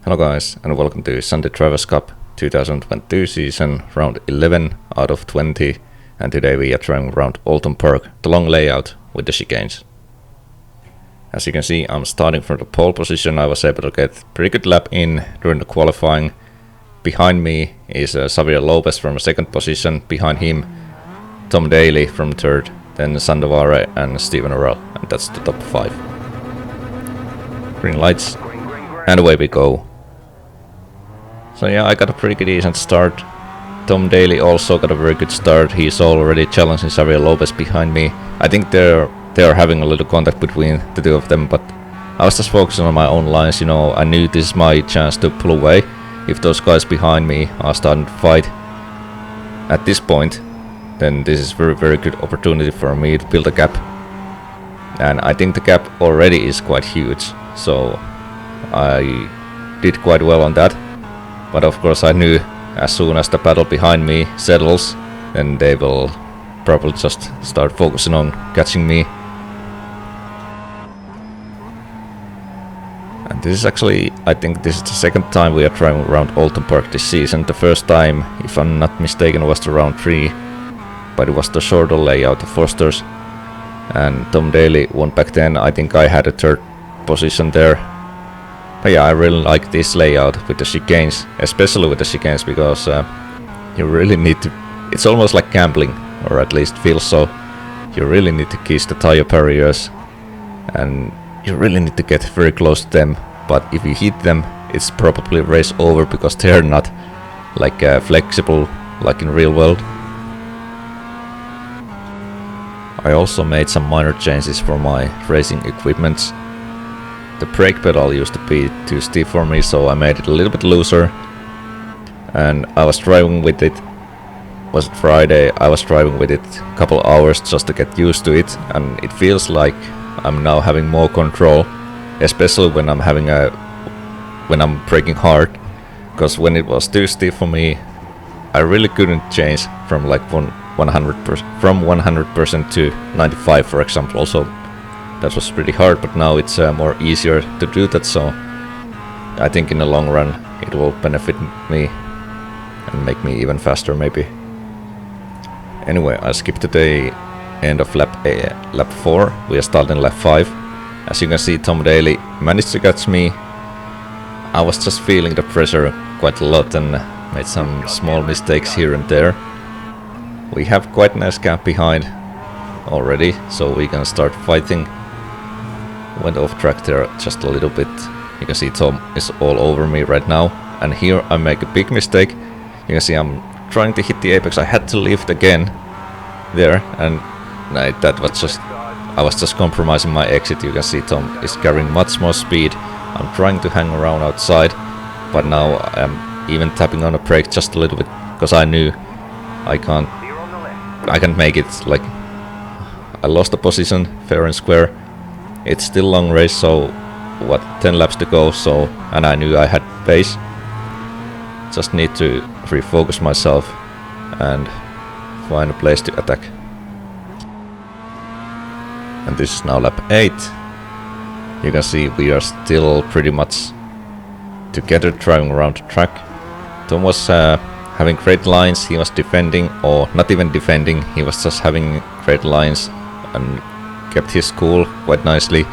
Hello guys, and welcome to Sunday Drivers Cup 2022 season, round 11 out of 20, and today we are trying around Oulton Park, the long layout with the chicanes. As you can see, I'm starting from the pole position. I was able to get pretty good lap in during the qualifying. Behind me is Xavier Lopez from second position, behind him Tom Daly from third, then Sandovare and Steven Orell, and that's the top 5. Green lights, and away we go. So yeah, I got a pretty good decent start. Tom Daly also got a very good start. He's already challenging Xavier Lopez behind me. I think they're having a little contact between the two of them, but I was just focusing on my own lines. You know, I knew this is my chance to pull away if those guys behind me are starting to fight at this point. Then this is very good opportunity for me to build a gap, and I think the gap already is quite huge, so I did quite well on that. But of course I knew as soon as the battle behind me settles, then they will probably just start focusing on catching me. And this is actually, I think this is the second time we are trying around Oulton Park this season. The first time, if I'm not mistaken, was the round 3, but it was the shorter layout of Foster's, and Tom Daly won back then. I think I had a third position there. But yeah, I really like this layout with the chicanes, especially with the chicanes, because you really need to, it's almost like gambling, or at least feels so. You really need to kiss the tire barriers, and you really need to get very close to them. But if you hit them, it's probably race over, because they're not like flexible like in real world. I also made some minor changes for my racing equipment. The brake pedal used to be too stiff for me, so I made it a little bit looser, and I was driving with it, was it Friday? I was driving with it a couple hours just to get used to it, and it feels like I'm now having more control, especially when I'm braking hard, because when it was too stiff for me, I really couldn't change from like 100% to 95, for example. Also that was pretty hard, but now it's more easier to do that, so I think in the long run it will benefit me and make me even faster maybe. Anyway, I skipped to the end of lap 4. We are starting lap 5. As you can see, Tom Daly managed to catch me. I was just feeling the pressure quite a lot and made some small mistakes here and there. We have quite a nice gap behind already, so we can start fighting. Went off track there just a little bit. You can see Tom is all over me right now, and here I make a big mistake. You can see I'm trying to hit the apex. I had to lift again there, and that was just, I was just compromising my exit. You can see Tom is carrying much more speed. I'm trying to hang around outside, but now I'm even tapping on the brake just a little bit, because I knew I can't make it. Like, I lost the position fair and square. It's still long race, so what, 10 laps to go, so, and I knew I had pace. Just need to refocus myself and find a place to attack. And this is now lap 8. You can see we are still pretty much together driving around the track. Tom was having great lines. He was defending, or not even defending, he was just having great lines and kept his cool quite nicely,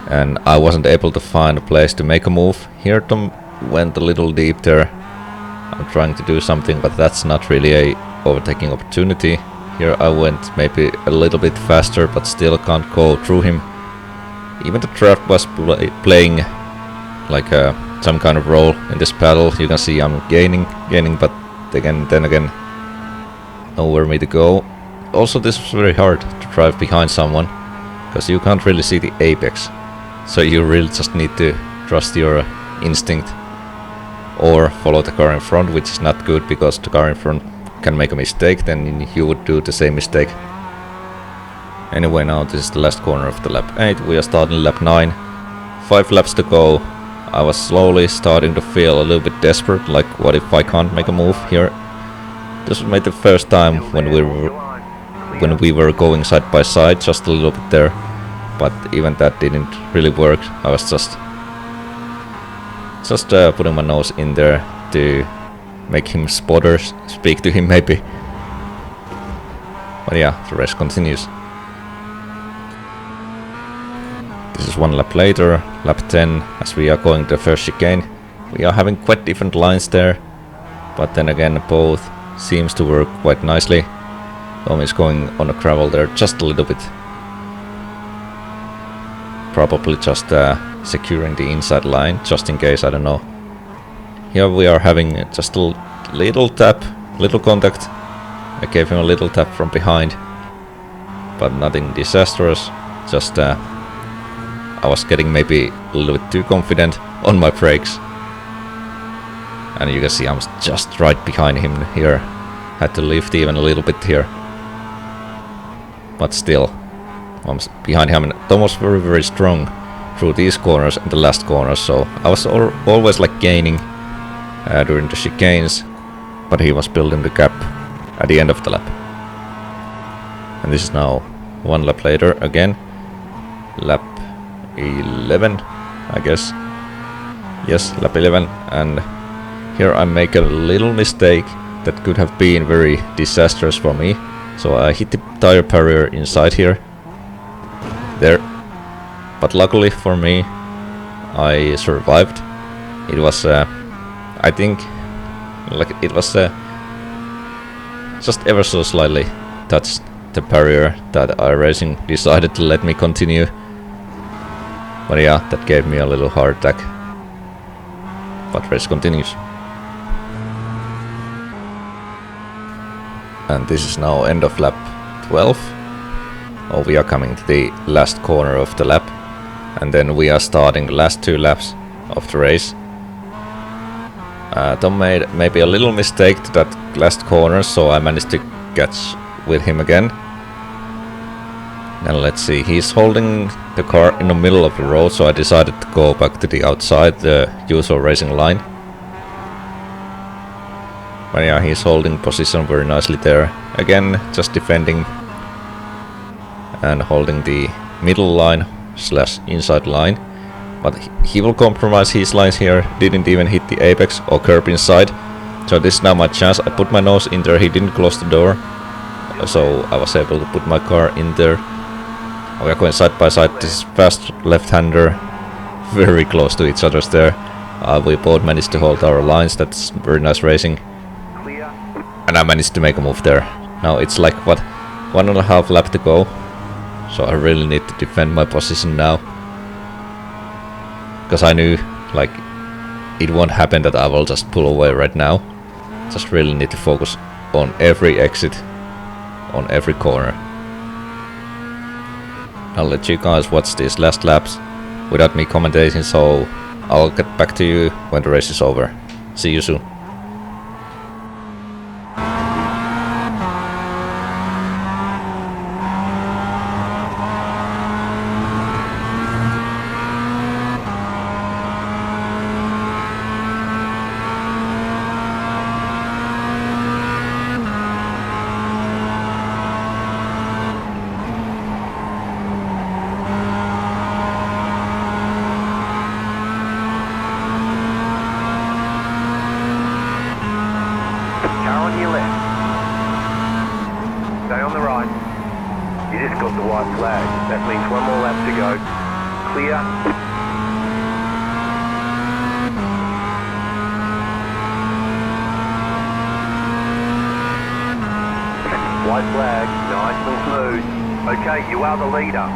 and I wasn't able to find a place to make a move. Here Tom went a little deep there. I'm trying to do something, but that's not really a overtaking opportunity. Here I went maybe a little bit faster, but still can't go through him. Even the draft was playing like some kind of role in this battle. You can see I'm gaining, but then again nowhere me to go. Also, this was very hard to drive behind someone, because you can't really see the apex, so you really just need to trust your instinct or follow the car in front, which is not good, because the car in front can make a mistake, then you would do the same mistake. Anyway, now this is the last corner of the lap 8. We are starting lap 9. 5 laps to go. I was slowly starting to feel a little bit desperate, like what if I can't make a move here. This was maybe the first time when we were going side by side, just a little bit there, but even that didn't really work. I was just Just putting my nose in there to make him spotters speak to him maybe. But yeah, the race continues. This is one lap later, lap 10, as we are going to the first chicane. We are having quite different lines there, but then again both seems to work quite nicely. Tom is going on a gravel there just a little bit. Probably just securing the inside line, just in case, I don't know. Here we are having just a little tap, little contact. I gave him a little tap from behind, but nothing disastrous. Just I was getting maybe a little bit too confident on my brakes. And you can see I'm just right behind him here. Had to lift even a little bit here. But still, I'm behind him. And Tom was very, very strong through these corners and the last corner. So I was always like gaining during the chicanes. But he was building the gap at the end of the lap. And this is now one lap later again. Lap 11, I guess. Yes, lap 11. And here I make a little mistake that could have been very disastrous for me. So I hit the tire barrier inside here. There. But luckily for me, I survived. It was, I think, like it was just ever so slightly touched the barrier that iRacing decided to let me continue. But yeah, that gave me a little heart attack. But race continues. And this is now end of lap 12. Oh, we are coming to the last corner of the lap. And then we are starting the last 2 laps of the race. Tom made maybe a little mistake to that last corner, so I managed to catch with him again. And let's see, he's holding the car in the middle of the road, so I decided to go back to the outside, the usual racing line. But yeah, he's holding position very nicely there. Again, just defending and holding the middle line / inside line. But he will compromise his lines here. Didn't even hit the apex or curb inside. So this is now my chance. I put my nose in there. He didn't close the door. So I was able to put my car in there. We are going side by side. This is fast left-hander. Very close to each other there. We both managed to hold our lines. That's very nice racing. And I managed to make a move there. Now it's like, what, 1.5 lap to go. So I really need to defend my position now. Because I knew, like, it won't happen that I will just pull away right now. Just really need to focus on every exit, on every corner. I'll let you guys watch these last laps without me commentating, so I'll get back to you when the race is over. See you soon. Stay on the right. You just got the white flag. That means 1 more lap to go. Clear. White flag, nice and smooth. Okay, you are the leader.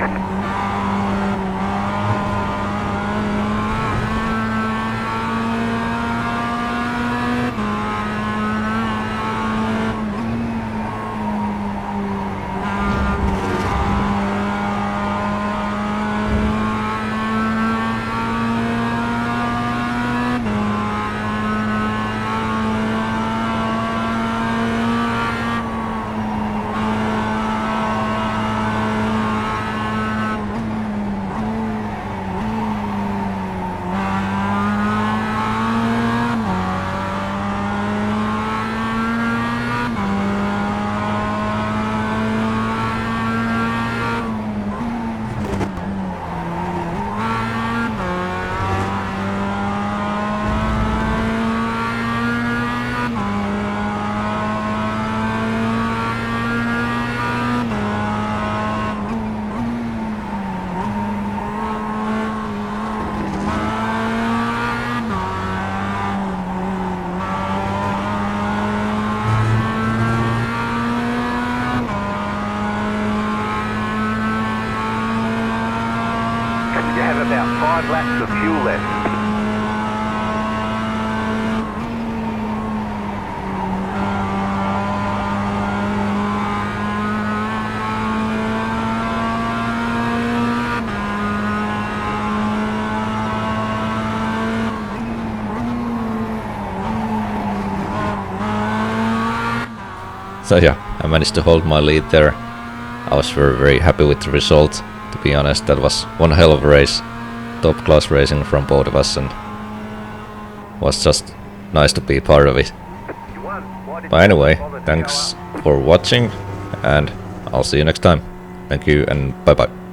5 laps of fuel left. So yeah, I managed to hold my lead there. I was very happy with the result. To be honest, that was one hell of a race. Top class racing from both of us, and was just nice to be part of it. But anyway, thanks for watching, and I'll see you next time. Thank you and bye bye.